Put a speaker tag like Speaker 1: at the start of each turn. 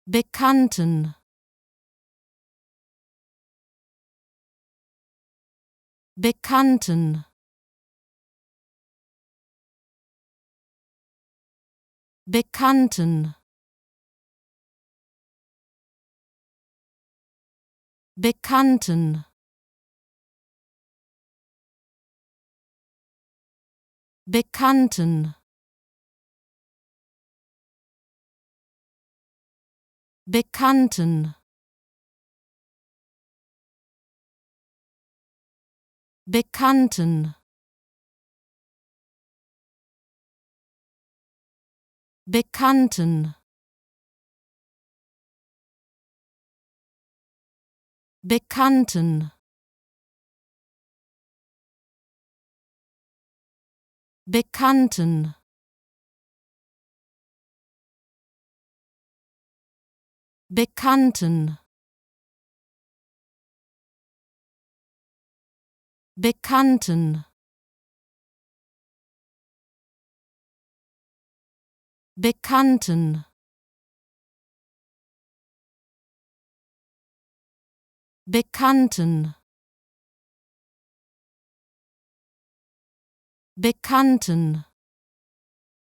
Speaker 1: bekannten, bekannten, bekannten, bekannten, bekannten, bekannten, bekannten, bekannten, bekannten, bekannten, bekannten, bekannten, bekannten, bekannten, bekannten,